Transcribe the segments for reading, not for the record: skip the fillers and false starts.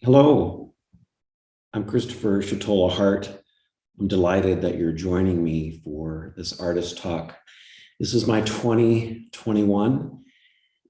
Hello, I'm Christopher Shotola-Hardt. I'm delighted that you're joining me for this artist talk. This is my 2021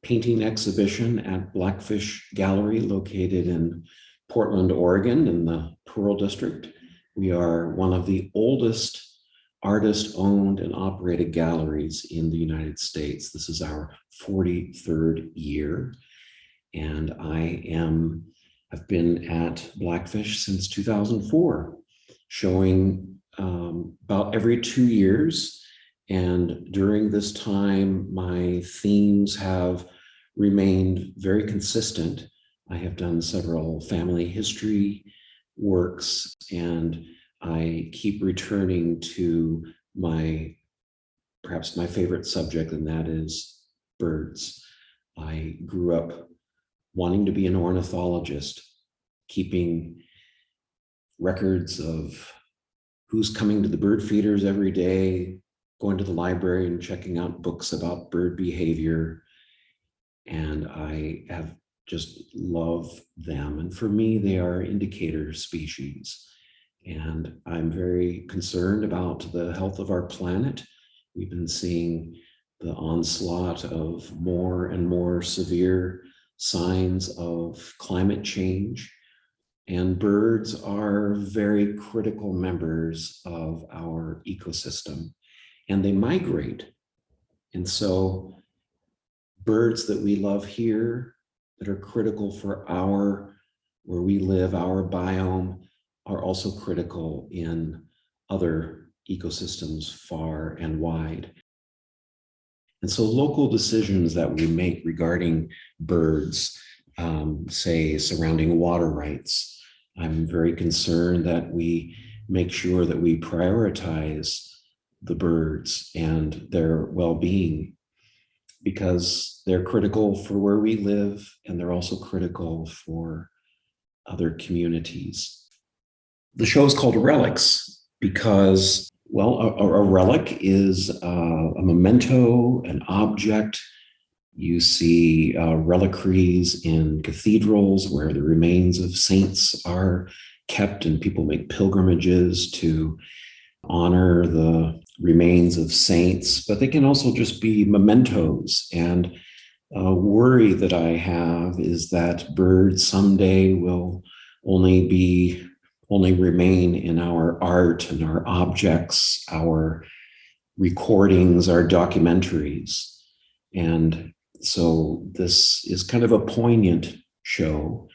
painting exhibition at Blackfish Gallery located in Portland, Oregon in the Pearl District. We are one of the oldest artist-owned and operated galleries in the United States. This is our 43rd year, and I've been at Blackfish since 2004, showing about every 2 years. And during this time, my themes have remained very consistent. I have done several family history works, and I keep returning to perhaps my favorite subject, and that is birds. I grew up wanting to be an ornithologist, keeping records of who's coming to the bird feeders every day, going to the library and checking out books about bird behavior. And I have just loved them. And for me, they are indicator species. And I'm very concerned about the health of our planet. We've been seeing the onslaught of more and more severe signs of climate change, and birds are very critical members of our ecosystem, and they migrate. And so birds that we love here that are critical for where we live, our biome, are also critical in other ecosystems far and wide. And so local decisions that we make regarding birds, say surrounding water rights, I'm very concerned that we make sure that we prioritize the birds and their well-being, because they're critical for where we live, and they're also critical for other communities. The show is called RELICS because, well, a relic is a memento, an object. You see reliquaries in cathedrals where the remains of saints are kept, and people make pilgrimages to honor the remains of saints. But they can also just be mementos. And a worry that I have is that birds someday will only remain in our art and our objects, our recordings, our documentaries. And so this is kind of a poignant show.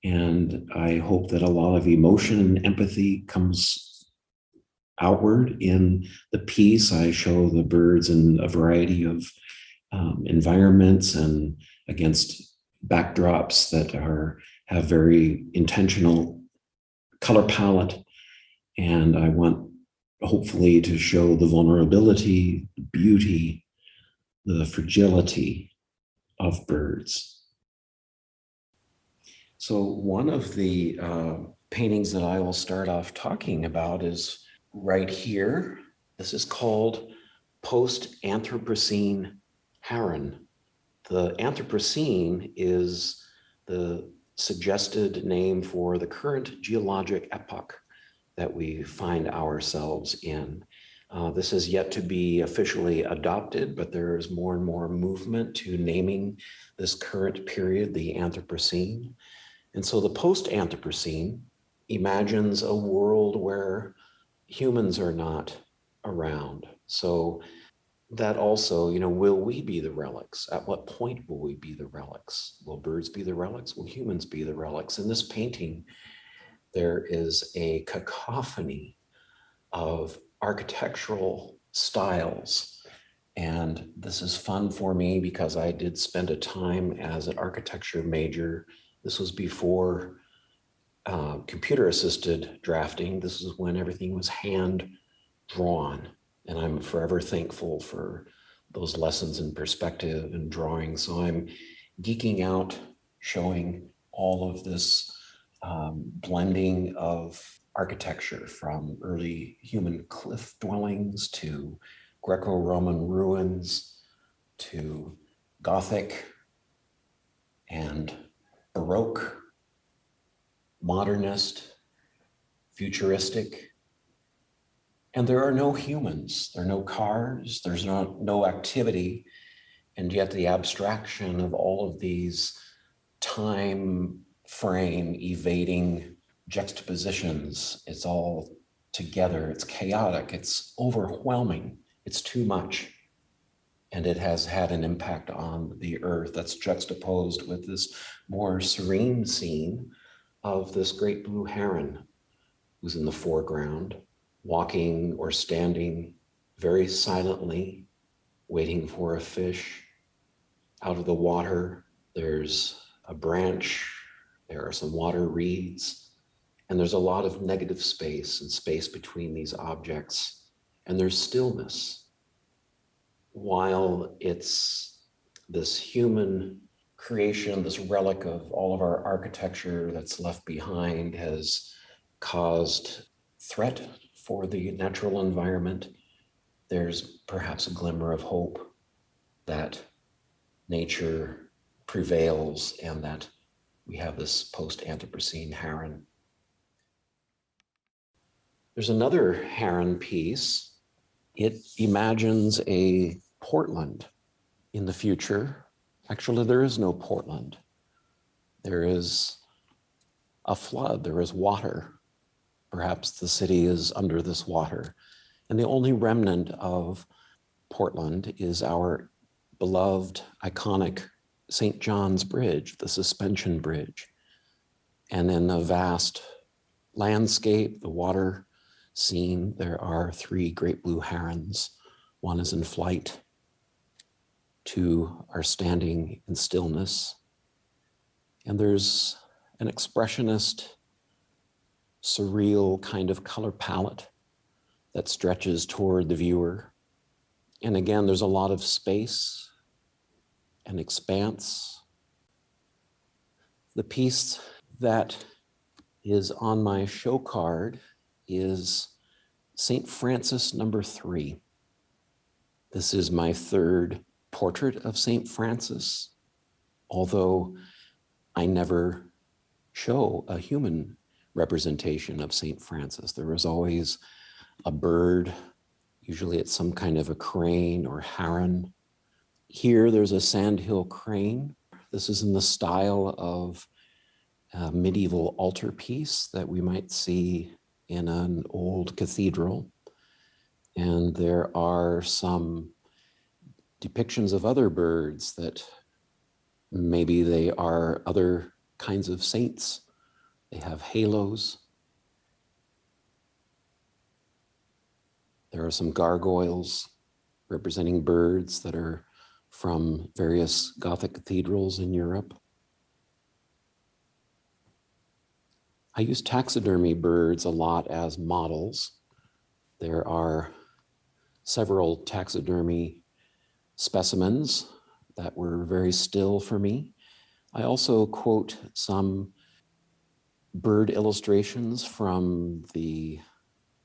And I hope that a lot of emotion and empathy comes outward in the piece. I show the birds in a variety of environments and against backdrops that have very intentional color palette. And I want hopefully to show the vulnerability, the beauty, the fragility of birds. So one of the paintings that I will start off talking about is right here. This is called Post-Anthropocene Heron. The Anthropocene is the suggested name for the current geologic epoch that we find ourselves in. This is yet to be officially adopted, but there is more and more movement to naming this current period the Anthropocene. And so the post-Anthropocene imagines a world where humans are not around. So that also, will we be the relics? At what point will we be the relics? Will birds be the relics? Will humans be the relics? In this painting, there is a cacophony of architectural styles. And this is fun for me because I did spend a time as an architecture major. This was before computer-assisted drafting. This is when everything was hand drawn. And I'm forever thankful for those lessons in perspective and drawing. So I'm geeking out, showing all of this blending of architecture, from early human cliff dwellings to Greco-Roman ruins to Gothic and Baroque modernist, futuristic. And there are no humans, there are no cars, there's no activity. And yet the abstraction of all of these time frame evading juxtapositions, it's all together, it's chaotic, it's overwhelming, it's too much. And it has had an impact on the earth that's juxtaposed with this more serene scene of this great blue heron who's in the foreground, walking or standing very silently, waiting for a fish. Out of the water, there's a branch, there are some water reeds, and there's a lot of negative space and space between these objects, and there's stillness. While it's this human creation, this relic of all of our architecture that's left behind has caused threat for the natural environment, there's perhaps a glimmer of hope that nature prevails and that we have this post-Anthropocene heron. There's another heron piece. It imagines a Portland in the future. Actually, there is no Portland. There is a flood, there is water. Perhaps the city is under this water. And the only remnant of Portland is our beloved, iconic St. John's Bridge, the suspension bridge. And in the vast landscape, the water scene, there are 3 great blue herons. One is in flight, 2 are standing in stillness. And there's an expressionist, surreal kind of color palette that stretches toward the viewer. And again, there's a lot of space and expanse. The piece that is on my show card is St. Francis number 3. This is my 3rd portrait of St. Francis, although I never show a human representation of St. Francis. There is always a bird, usually it's some kind of a crane or heron. Here there's a sandhill crane. This is in the style of a medieval altarpiece that we might see in an old cathedral. And there are some depictions of other birds that maybe they are other kinds of saints. They have halos. There are some gargoyles representing birds that are from various Gothic cathedrals in Europe. I use taxidermy birds a lot as models. There are several taxidermy specimens that were very still for me. I also quote some bird illustrations from the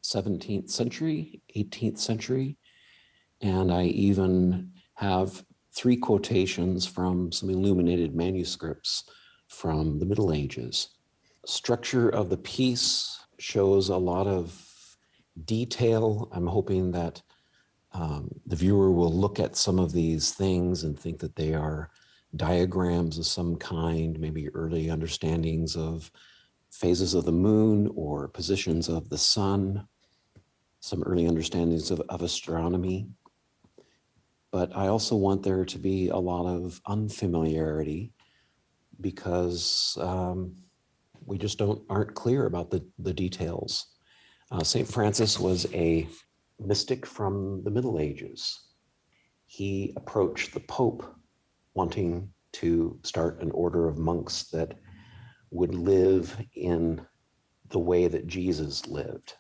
17th century, 18th century, and I even have 3 quotations from some illuminated manuscripts from the Middle Ages. Structure of the piece shows a lot of detail. I'm hoping that the viewer will look at some of these things and think that they are diagrams of some kind, maybe early understandings of phases of the moon or positions of the sun, some early understandings of astronomy. But I also want there to be a lot of unfamiliarity because we just aren't clear about the details. St. Francis was a mystic from the Middle Ages. He approached the Pope wanting to start an order of monks that would live in the way that Jesus lived,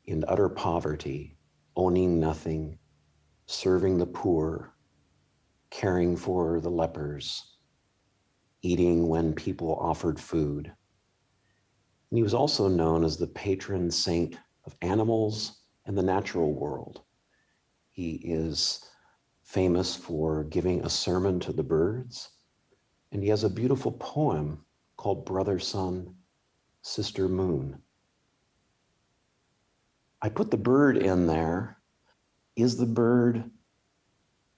in utter poverty, owning nothing, serving the poor, caring for the lepers, eating when people offered food. And he was also known as the patron saint of animals and the natural world. He is famous for giving a sermon to the birds, and he has a beautiful poem called Brother Sun sister moon. I put the bird in there. Is the bird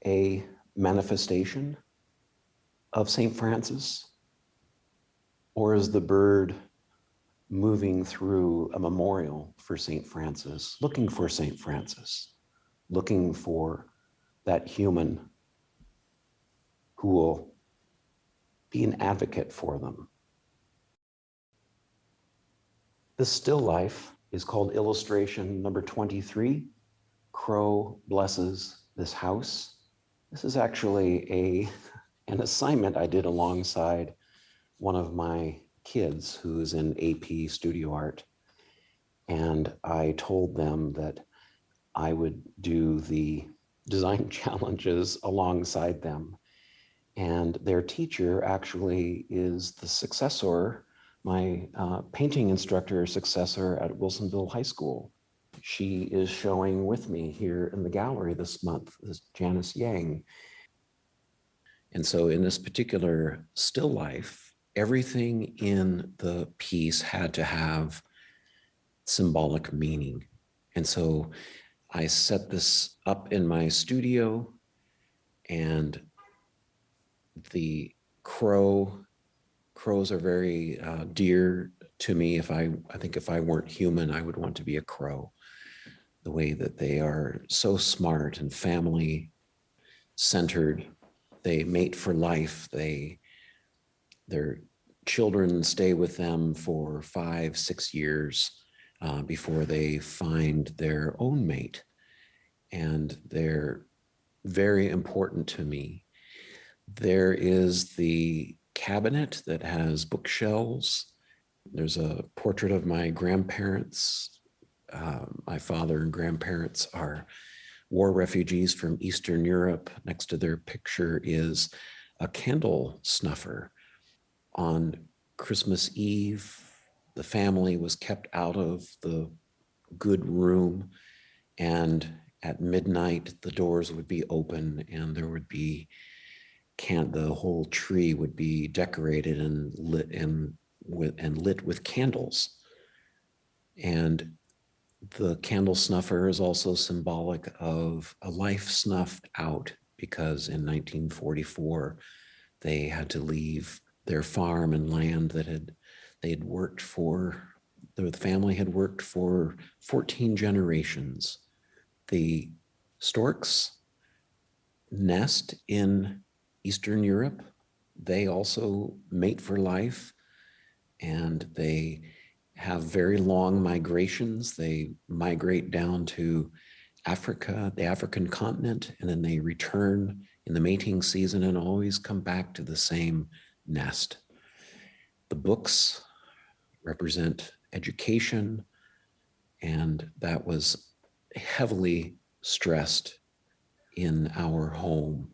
a manifestation of St. Francis? Or is the bird moving through a memorial for St. Francis, looking for St. Francis, looking for that human who will be an advocate for them? This still life is called illustration number 23, Crow Blesses This House. This is actually an assignment I did alongside one of my kids who's in AP studio art. And I told them that I would do the design challenges alongside them. And their teacher actually is the successor, my painting instructor successor at Wilsonville High School. She is showing with me here in the gallery this month, is Janice Yang. And so in this particular still life, everything in the piece had to have symbolic meaning. And so I set this up in my studio, and the crows are very dear to me. I think if I weren't human, I would want to be a crow. The way that they are so smart and family centered, they mate for life. Their children stay with them for 5-6 years before they find their own mate. And they're very important to me. There is the cabinet that has bookshelves. There's a portrait of my grandparents. My father and grandparents are war refugees from Eastern Europe. Next to their picture is a candle snuffer. On Christmas Eve, the family was kept out of the good room, and at midnight, the doors would be open and there would be the whole tree would be decorated and lit with candles. And the candle snuffer is also symbolic of a life snuffed out, because in 1944, they had to leave their farm and land that they had worked for. The family had worked for 14 generations. The storks nest in Eastern Europe. They also mate for life, and they have very long migrations. They migrate down to Africa, the African continent, and then they return in the mating season and always come back to the same nest. The books represent education, and that was heavily stressed in our home,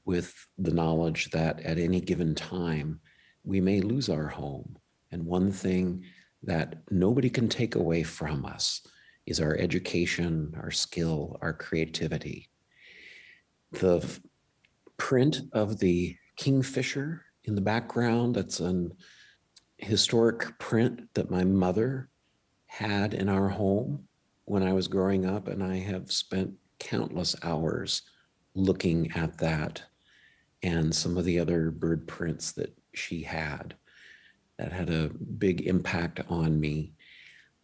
with the knowledge that at any given time, we may lose our home. And one thing that nobody can take away from us is our education, our skill, our creativity. The print of the kingfisher in the background, that's an historic print that my mother had in our home when I was growing up, and I have spent countless hours looking at that and some of the other bird prints that she had that had a big impact on me.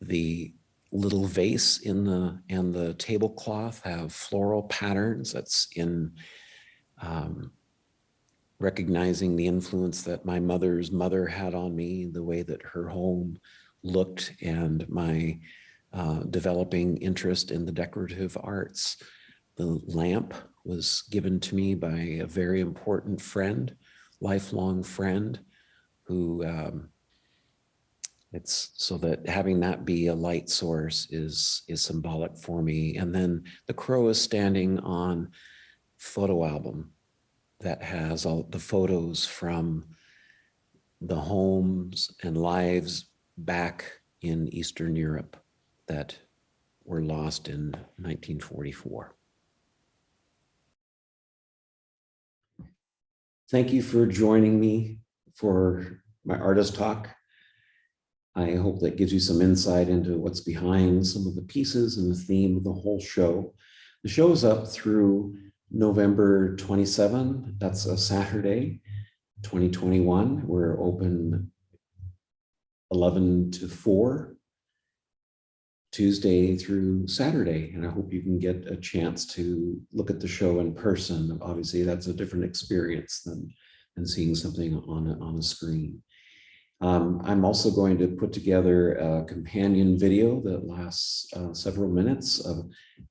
The little vase and the tablecloth have floral patterns. That's in recognizing the influence that my mother's mother had on me, the way that her home looked, and my developing interest in the decorative arts. The lamp was given to me by a very important friend, lifelong friend, who it's so that having that be a light source is symbolic for me. And then the crow is standing on photo album that has all the photos from the homes and lives back in Eastern Europe that were lost in 1944. Thank you for joining me for my artist talk. I hope that gives you some insight into what's behind some of the pieces and the theme of the whole show. The show is up through November 27. That's a Saturday, 2021. We're open 11 to 4, Tuesday through Saturday. And I hope you can get a chance to look at the show in person. Obviously, that's a different experience than seeing something on a screen. I'm also going to put together a companion video that lasts several minutes, a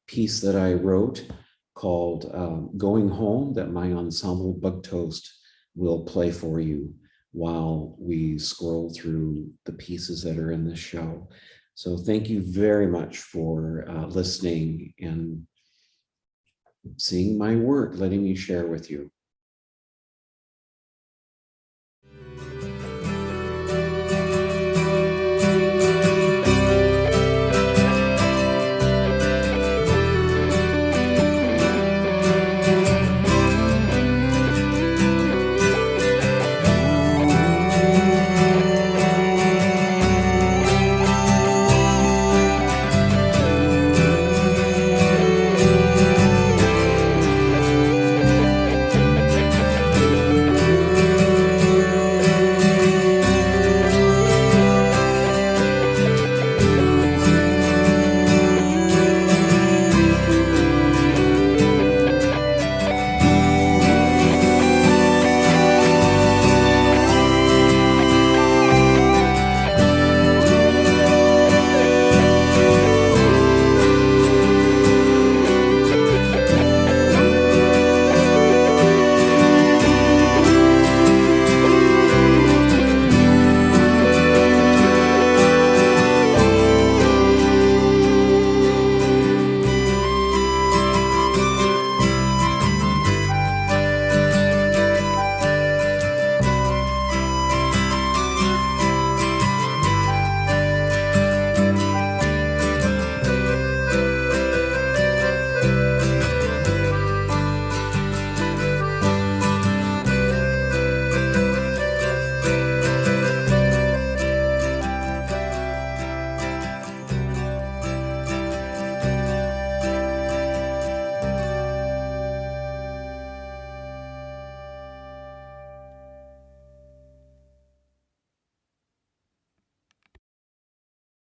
piece that I wrote called Going Home, that my ensemble Bug Toast will play for you while we scroll through the pieces that are in this show. So thank you very much for listening and seeing my work, letting me share with you.